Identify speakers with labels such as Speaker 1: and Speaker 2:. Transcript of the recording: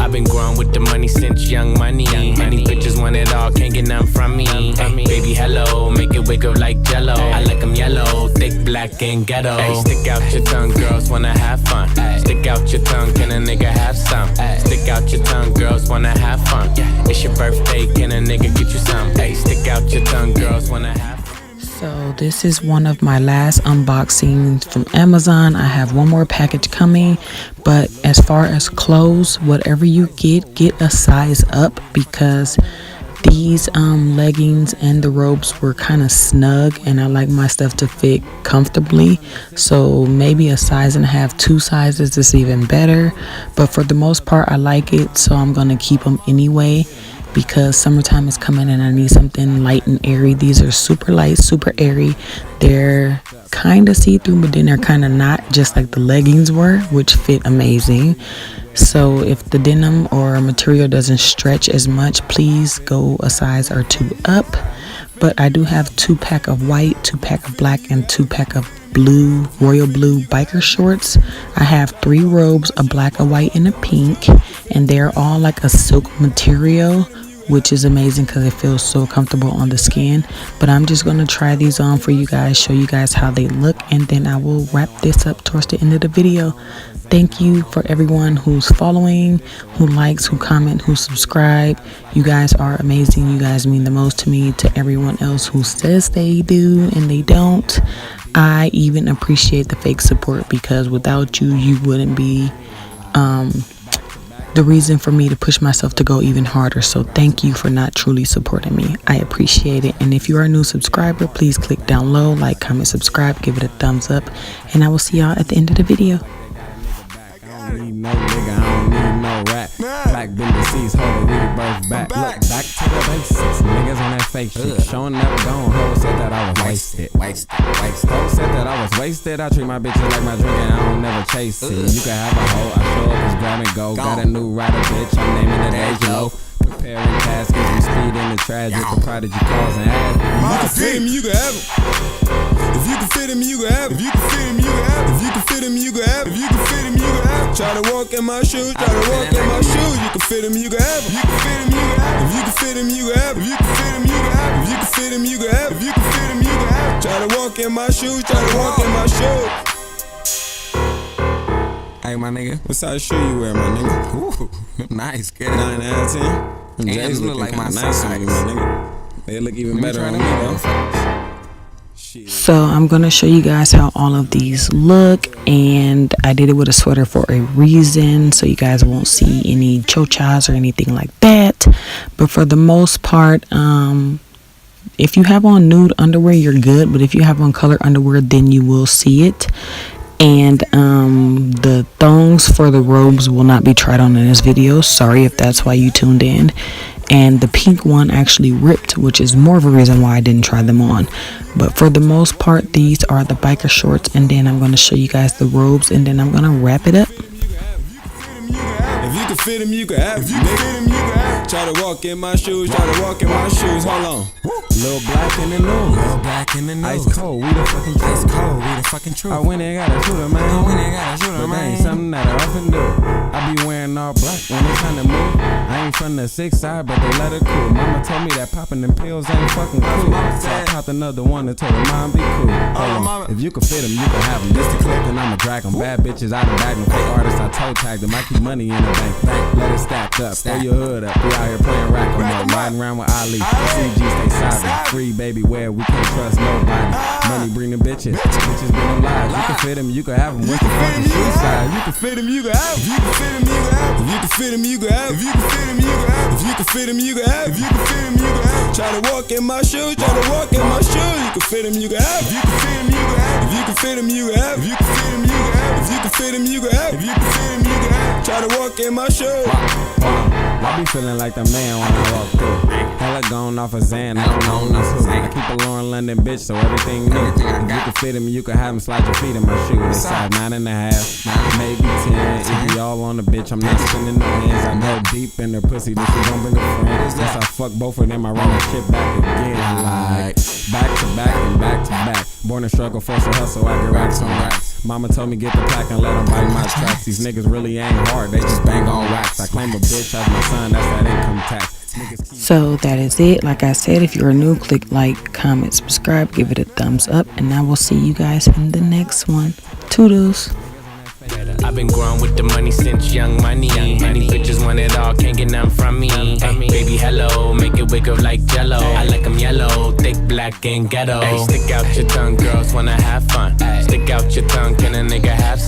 Speaker 1: I've been growing with the money since young money. Many bitches want it all, can't get none from me. Ay, baby, hello, make it wake up like jello. I like them yellow, thick, black, and ghetto. Ay, stick out your tongue, girls wanna have fun. Stick out your tongue, can a nigga have some? Stick out your tongue, girls wanna have fun. It's your birthday, can a nigga get you some? Ay, stick out your tongue, girls wanna have fun.
Speaker 2: So this is one of my last unboxings from Amazon. I have one more package coming, but as far as clothes, whatever you get a size up, because these leggings and the robes were kind of snug and I like my stuff to fit comfortably. So maybe a size and a half, 2 sizes is even better, but for the most part I like it, so I'm gonna keep them anyway because summertime is coming and I need something light and airy. These are super light, super airy. They're kind of see-through, but then they're kind of not, just like the leggings were, which fit amazing. So if the denim or material doesn't stretch as much, please go a size or 2 up. But I do have 2-pack of white, 2-pack of black, and 2-pack of blue, royal blue biker shorts. I have 3 robes, a black, a white, and a pink, and they're all like a silk material, which is amazing because it feels so comfortable on the skin. But I'm just going to try these on for you guys, show you guys how they look, and then I will wrap this up towards the end of the video. Thank you for everyone who's following, who likes, who comment, who subscribe. You guys are amazing. You guys mean the most to me. To everyone else who says they do and they don't, I even appreciate the fake support, because without you, you wouldn't be the reason for me to push myself to go even harder. So thank you for not truly supporting me. I appreciate it. And if you are a new subscriber, please click down low, like, comment, subscribe, give it a thumbs up, and I will see y'all at the end of the video.
Speaker 3: I don't need no nigga, I don't need no rap. Black been deceased, hold a rebirth back. Look back to the basics, niggas on that fake shit. Showing never gone, ho said that I was wasted. Ho said that I was wasted. I treat my bitches like my drink and I don't never chase it. You can have a hoe, I show up as grab and go. Got a new rider, bitch, I'm naming it as you know. Preparing caskets, we speed in the tragic, the prodigy calls and ass. If you can fit him, you can have him. If you can fit him, you can have him. If you can fit him, you can have him. If you can fit him, you can have him. If you can fit him, you can have him. Try to walk in my shoes, try to walk in my shoes. You can fit him, you can have him. If you can fit him, you can have him. If you can fit him, you can have him. If you can fit him, you can have him. If you can fit him, you can have him. If you can fit him, you can have him. Try to walk in my shoes, try to walk in my shoes. Hey, my nigga, what size shoe you wear, my nigga? Ooh, nice, good. 9 out of 10. Them J's look like my nice on you, my nigga. They look even better on me, though.
Speaker 2: So I'm going to show you guys how all of these look, and I did it with a sweater for a reason, so you guys won't see any chochas or anything like that. But for the most part, if you have on nude underwear, you're good, but if you have on color underwear, then you will see it. And the thongs for the robes will not be tried on in this video. Sorry if that's why you tuned in. And the pink one actually ripped, which is more of a reason why I didn't try them on. But for the most part, these are the biker shorts, and then I'm going to show you guys the robes, and then I'm going to wrap it up.
Speaker 3: If you can fit him, you can have him. If you can fit him, you can have him. Try to walk in my shoes, try to walk in my shoes. Hold on. Little black in the news. Little black in the news. Ice cold, we the fucking truth. Ice cold, we the fucking truth. I went and got a shooter, man. I went and got a shooter, man. But that ain't something that I often do. I be wearing all black when they tryna move. I ain't from the 6 side, but they let it cool. Mama told me that popping them pills ain't fucking cool. So I popped another one and told her mom be cool. Hold on. If you can fit them, you can have them. This the clip, then I'ma drag them. Bad bitches out of bag them. Fake artists, I toe tagged them. I keep money in the bank. Let it stack up. Throw your hood up. We out here playing rack 'em up. Riding around with Ali. CG stay silent. Free baby wear. We can't trust nobody. Money bring the bitches. Bitches bring them lives. You can fit them, you can have them. What's the fucking shoe size? You can fit them, you can have them. If you can fit them, you can have them. If you can fit them, you can have them. If you can fit them, you can have them. If you can fit them, you can have them. If you can fit them, you can have them. Try to walk in my shoes, try to walk in my shoes. You can fit them, you can have them. If you can fit them, you can have them. If you can fit them, you can have them. If you can fit them, you can have them. If you can fit them, you can have them. If you can fit them, you can have them. Try to walk in my shoes. I be feeling like the man when I walk through. Hella gone off a Xan, I don't know who. I keep a Lauren London bitch, so everything new. If you can fit him, you can have him slide your feet in my shoe. This size 9.5, maybe 10. If you all on the bitch, I'm not spending no hands. I go deep in their pussy, this is gon' bring a friend. Yes, I fuck both of them, I run that shit back again. Like, back to back and back to back. Born and struggle, force a hustle, I get racks on racks. Mama told me get the pack and let them bite my tracks. These niggas really ain't hard, they just bang on wax. I I claim a bitch as my son, that's that income tax.
Speaker 2: So that is it. Like I said, if you're new, click like, comment, subscribe, give it a thumbs up, and I will see you guys in the next one. Toodles.
Speaker 1: I've been growing with the money since young money. Many bitches want it all, can't get none from me. Hey, baby, hello, make it wiggle like jello. I like them yellow, thick, black, and ghetto. Hey, stick out your tongue, girls wanna have fun. Stick out your tongue, can a nigga have